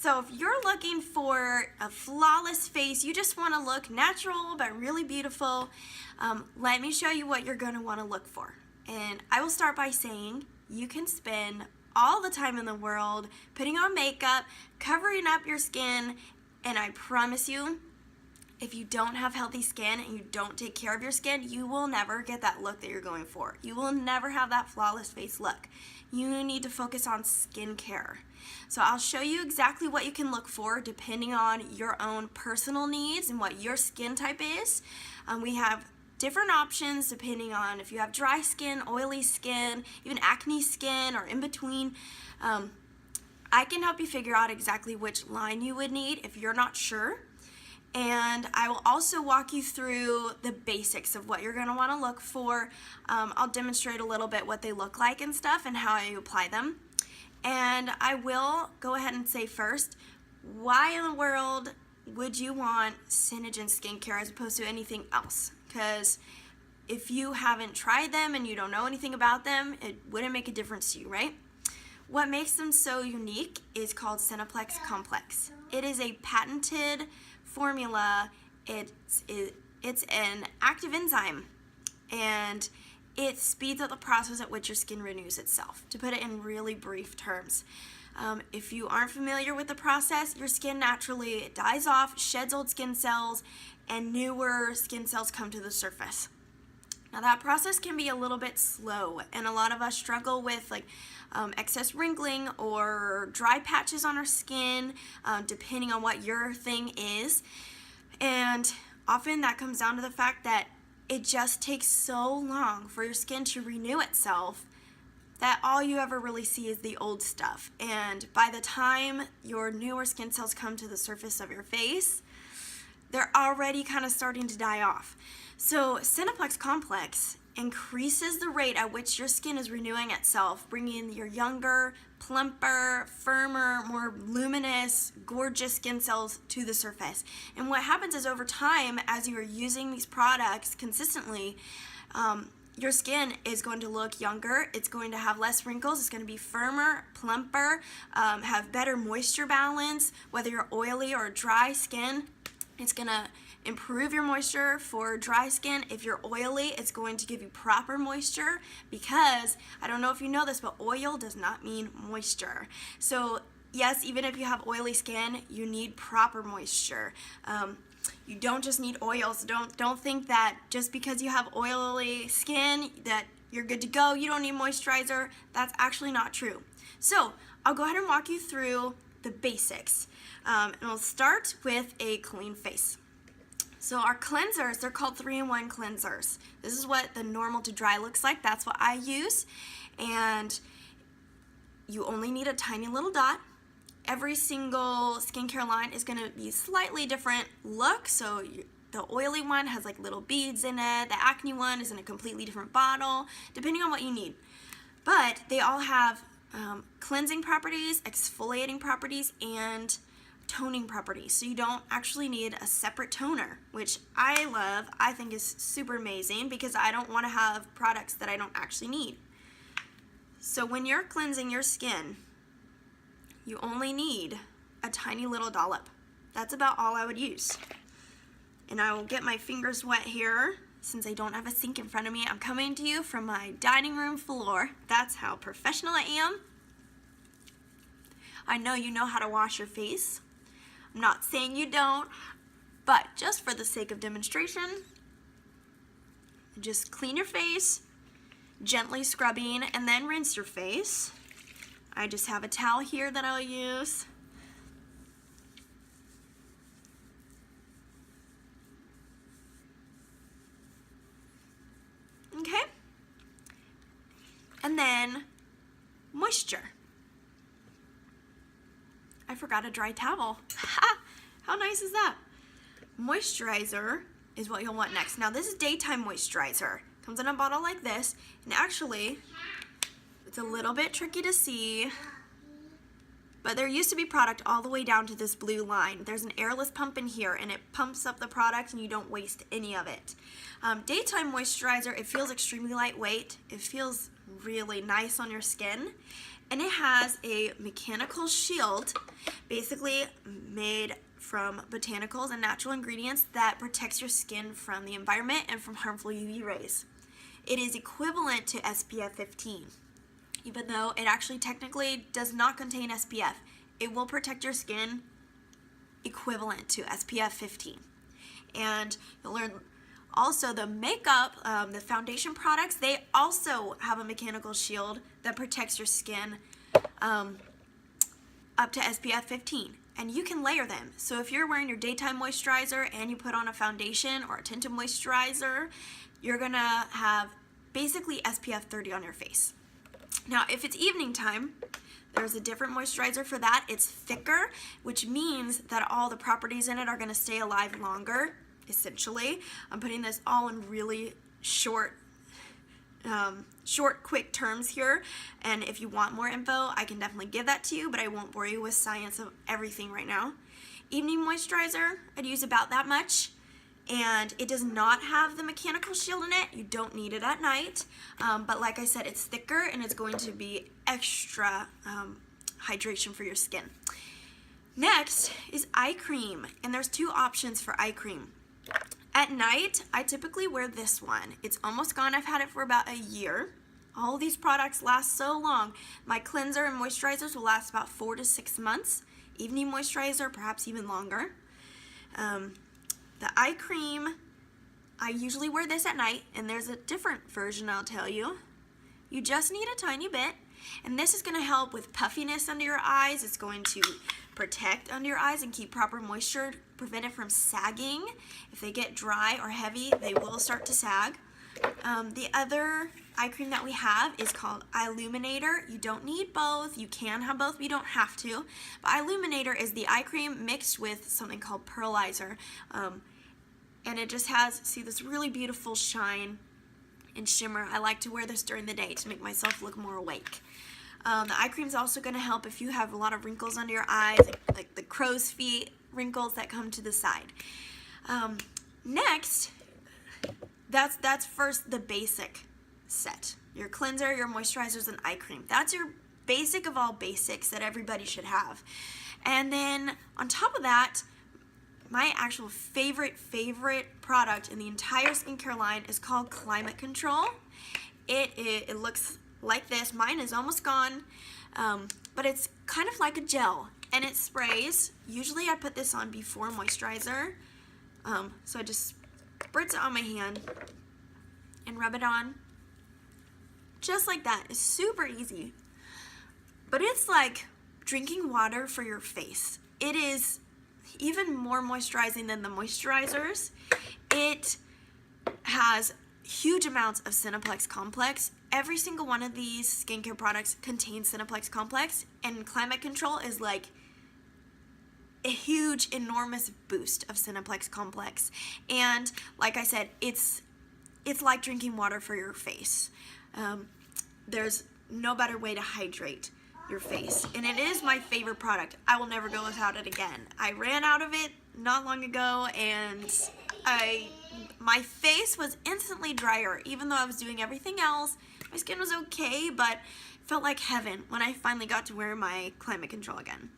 So if you're looking for a flawless face, you just want to look natural but really beautiful, let me show you what you're going to want to look for. And I will start by saying you can spend all the time in the world putting on makeup, covering up your skin, and I promise you, if you don't have healthy skin and you don't take care of your skin, you will never get that look that you're going for. You will never have that flawless face look. You need to focus on skincare. So I'll show you exactly what you can look for depending on your own personal needs and what your skin type is. We have different options depending on if you have dry skin, oily skin, even acne skin, or in between. I can help you figure out exactly which line you would need if you're not sure. And I will also walk you through the basics of what you're going to want to look for. I'll demonstrate a little bit what they look like and stuff and how I apply them. And I will go ahead and say first, why in the world would you want Synogen skincare as opposed to anything else? Because if you haven't tried them and you don't know anything about them, it wouldn't make a difference to you, right? What makes them so unique is called Cineplex Complex. It is a patented formula. It's an active enzyme, and it speeds up the process at which your skin renews itself. To put it in really brief terms, if you aren't familiar with the process, your skin naturally dies off, sheds old skin cells, and newer skin cells come to the surface. Now that process can be a little bit slow, and a lot of us struggle with excess wrinkling or dry patches on our skin, depending on what your thing is. And often that comes down to the fact that it just takes so long for your skin to renew itself that all you ever really see is the old stuff. And by the time your newer skin cells come to the surface of your face, they're already kind of starting to die off. So Cineplex Complex increases the rate at which your skin is renewing itself, bringing your younger, plumper, firmer, more luminous, gorgeous skin cells to the surface. And what happens is over time, as you are using these products consistently, your skin is going to look younger, it's going to have less wrinkles, it's going to be firmer, plumper, have better moisture balance. Whether you're oily or dry skin, it's going to improve your moisture for dry skin. If you're oily, it's going to give you proper moisture, because I don't know if you know this, but oil does not mean moisture. So yes, even if you have oily skin, you need proper moisture. You don't just need oil, so don't think that just because you have oily skin that you're good to go, you don't need moisturizer. That's actually not true. So I'll go ahead and walk you through the basics. And we'll start with a clean face. So our cleansers, they're called 3-in-1 cleansers. This is what the normal to dry looks like. That's what I use. And you only need a tiny little dot. Every single skincare line is going to be slightly different look. So the oily one has like little beads in it. The acne one is in a completely different bottle, depending on what you need. But they all have cleansing properties, exfoliating properties, and toning properties. So you don't actually need a separate toner, which I love. I think is super amazing because I don't want to have products that I don't actually need. So when you're cleansing your skin, you only need a tiny little dollop. That's about all I would use. And I will get my fingers wet here since I don't have a sink in front of me. I'm coming to you from my dining room floor. That's how professional I am. I know you know how to wash your face. I'm not saying you don't, but just for the sake of demonstration, just clean your face, gently scrubbing, and then rinse your face. I just have a towel here that I'll use. Okay? And then moisture. I forgot a dry towel. Ha! How nice is that? Moisturizer is what you'll want next. Now this is daytime moisturizer. Comes in a bottle like this, and actually it's a little bit tricky to see, but there used to be product all the way down to this blue line. There's an airless pump in here, and it pumps up the product and you don't waste any of it. Daytime moisturizer, it feels extremely lightweight. It feels really nice on your skin, and it has a mechanical shield, basically made from botanicals and natural ingredients that protects your skin from the environment and from harmful UV rays. It is equivalent to SPF 15, even though it actually technically does not contain SPF. It will protect your skin equivalent to SPF 15. And you'll learn also the makeup, the foundation products, they also have a mechanical shield that protects your skin up to SPF 15. And you can layer them. So if you're wearing your daytime moisturizer and you put on a foundation or a tinted moisturizer, you're gonna have basically SPF 30 on your face. Now, if it's evening time, there's a different moisturizer for that. It's thicker, which means that all the properties in it are gonna stay alive longer, essentially. I'm putting this all in really short, quick terms here, and if you want more info, I can definitely give that to you, but I won't bore you with science of everything right now. Evening moisturizer, I'd use about that much, and it does not have the mechanical shield in it. You don't need it at night, but like I said, it's thicker and it's going to be extra hydration for your skin. Next is eye cream, and there's two options for eye cream. At night, I typically wear this one. It's almost gone. I've had it for about a year. All these products last so long. My cleanser and moisturizers will last about 4 to 6 months. Evening moisturizer, perhaps even longer. The eye cream, I usually wear this at night, and there's a different version I'll tell you. You just need a tiny bit, and this is going to help with puffiness under your eyes. It's going to protect under your eyes and keep proper moisture, prevent it from sagging. If they get dry or heavy, they will start to sag. The other eye cream that we have is called Illuminator. You don't need both. You can have both, but you don't have to. But Illuminator is the eye cream mixed with something called Pearlizer. And it just has, see, this really beautiful shine and shimmer. I like to wear this during the day to make myself look more awake. The eye cream is also going to help if you have a lot of wrinkles under your eyes, like the crow's feet wrinkles that come to the side. Next, that's first the basic set. Your cleanser, your moisturizers, and eye cream. That's your basic of all basics that everybody should have. And then on top of that, my actual favorite product in the entire skincare line is called Climate Control. It looks like this. Mine is almost gone, but it's kind of like a gel, and it sprays. Usually I put this on before moisturizer, so I just spritz it on my hand and rub it on just like that. It's super easy, but it's like drinking water for your face. It is even more moisturizing than the moisturizers. It has huge amounts of Cineplex Complex. Every single one of these skincare products contains Cineplex Complex, and Climate Control is like a huge, enormous boost of Cineplex Complex. And like I said, it's like drinking water for your face. There's no better way to hydrate your face, and it is my favorite product. I will never go without it again. I ran out of it not long ago, and my face was instantly drier. Even though I was doing everything else, my skin was okay, but it felt like heaven when I finally got to wear my Climate Control again.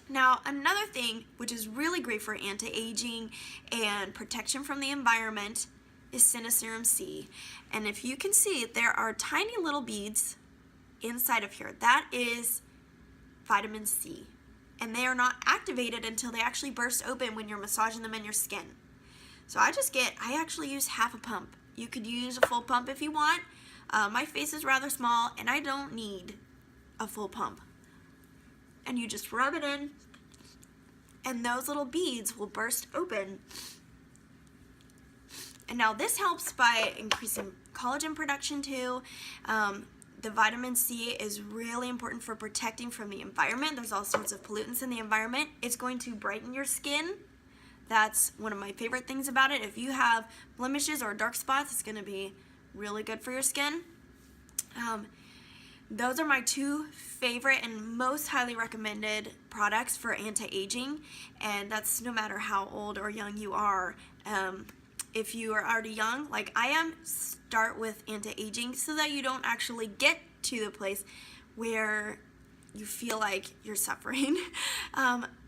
Now, another thing which is really great for anti-aging and protection from the environment is Cineserum C. And if you can see, there are tiny little beads inside of here. That is vitamin C, and they are not activated until they actually burst open when you're massaging them in your skin. So I actually use half a pump. You could use a full pump if you want. My face is rather small, and I don't need a full pump. And you just rub it in, and those little beads will burst open. And now this helps by increasing collagen production too. The vitamin C is really important for protecting from the environment. There's all sorts of pollutants in the environment. It's going to brighten your skin. That's one of my favorite things about it. If you have blemishes or dark spots, it's going to be really good for your skin. Those are my two favorite and most highly recommended products for anti-aging, and that's no matter how old or young you are. If you are already young, like I am, start with anti-aging so that you don't actually get to the place where you feel like you're suffering,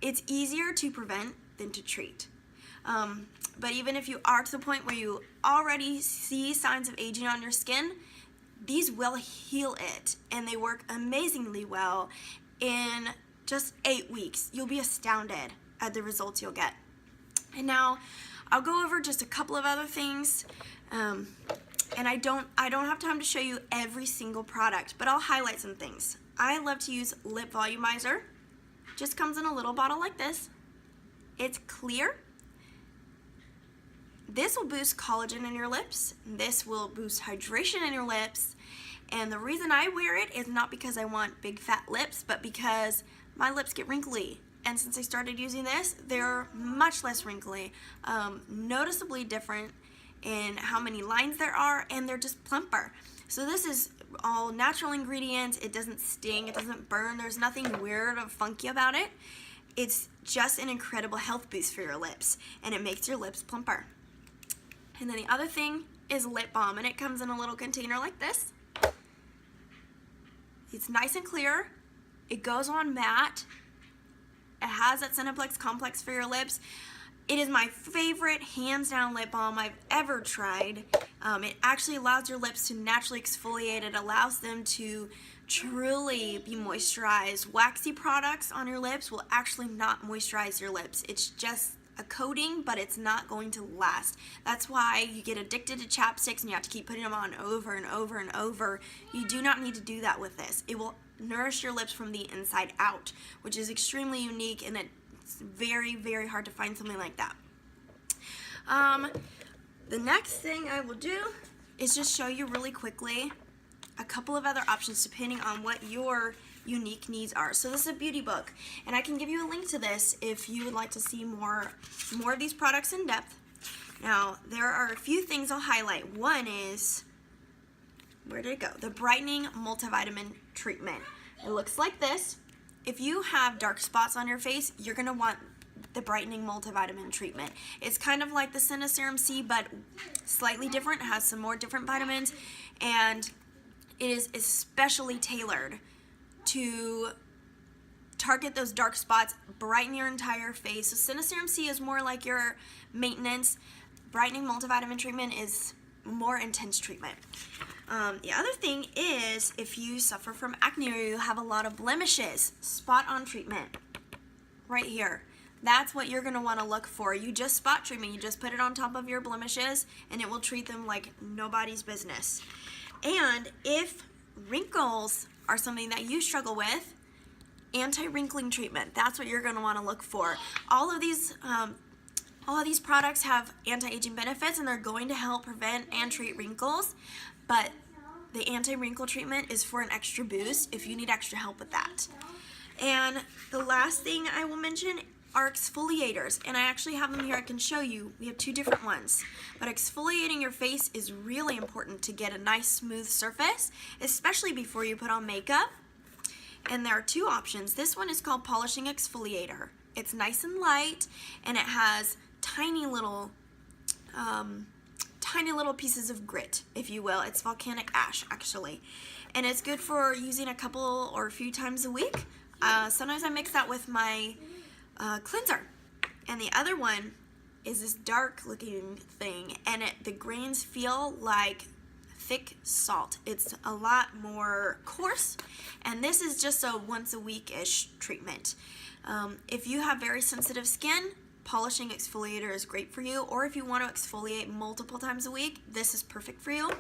it's easier to prevent than to treat. But even if you are to the point where you already see signs of aging on your skin, these will heal it, and they work amazingly well. In just 8 weeks, you'll be astounded at the results you'll get. And now I'll go over just a couple of other things, and I don't have time to show you every single product, but I'll highlight some things. I love to use Lip Volumizer. Just comes in a little bottle like this. It's clear. This will boost collagen in your lips. This will boost hydration in your lips. And the reason I wear it is not because I want big fat lips, but because my lips get wrinkly. And since I started using this, they're much less wrinkly, noticeably different in how many lines there are, and they're just plumper. So this is all natural ingredients. It doesn't sting, it doesn't burn, there's nothing weird or funky about it. It's just an incredible health boost for your lips, and it makes your lips plumper. And then the other thing is lip balm, and it comes in a little container like this. It's nice and clear. It goes on matte. It has that Cineplex complex for your lips. It is my favorite, hands down, lip balm I've ever tried. It actually allows your lips to naturally exfoliate. It allows them to truly be moisturized. Waxy products on your lips will actually not moisturize your lips. It's just a coating, but it's not going to last. That's why you get addicted to chapsticks and you have to keep putting them on over and over and over. You do not need to do that with this. It will nourish your lips from the inside out, which is extremely unique, and it's very, very hard to find something like that. The next thing I will do is just show you really quickly a couple of other options depending on what your unique needs are. So this is a beauty book, and I can give you a link to this if you would like to see more of these products in depth. Now, there are a few things I'll highlight. One is, where did it go? The Brightening Multivitamin Treatment. It looks like this. If you have dark spots on your face, you're gonna want the Brightening Multivitamin Treatment. It's kind of like the Cineserum C, but slightly different. It has some more different vitamins, and it is especially tailored to target those dark spots, brighten your entire face. So Cineserum C is more like your maintenance. Brightening Multivitamin Treatment is more intense treatment. The other thing is, if you suffer from acne or you have a lot of blemishes, spot on treatment right here. That's what you're going to want to look for. You just spot treatment. You just put it on top of your blemishes and it will treat them like nobody's business. And if wrinkles are something that you struggle with, anti-wrinkling treatment, that's what you're going to want to look for. All of these products have anti-aging benefits, and they're going to help prevent and treat wrinkles, but the anti-wrinkle treatment is for an extra boost if you need extra help with that. And the last thing I will mention are exfoliators, and I actually have them here. I can show you. We have two different ones, but exfoliating your face is really important to get a nice smooth surface, especially before you put on makeup. And there are two options. This one is called Polishing Exfoliator. It's nice and light, and it has tiny little pieces of grit, if you will. It's volcanic ash, actually, and it's good for using a couple or a few times a week. Sometimes I mix that with my cleanser. And the other one is this dark looking thing, and the grains feel like thick salt. It's a lot more coarse, and this is just a once a week-ish treatment. If you have very sensitive skin, polishing exfoliator is great for you, or if you want to exfoliate multiple times a week, this is perfect for you.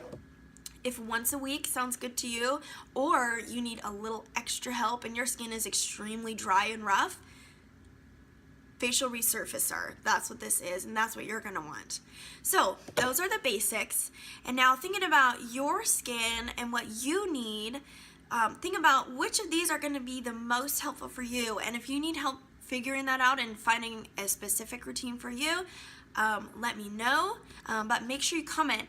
If once a week sounds good to you, or you need a little extra help and your skin is extremely dry and rough, facial resurfacer, that's what this is, and that's what you're gonna want. So those are the basics. And now, thinking about your skin and what you need, think about which of these are gonna be the most helpful for you. And if you need help figuring that out and finding a specific routine for you, let me know, but make sure you comment.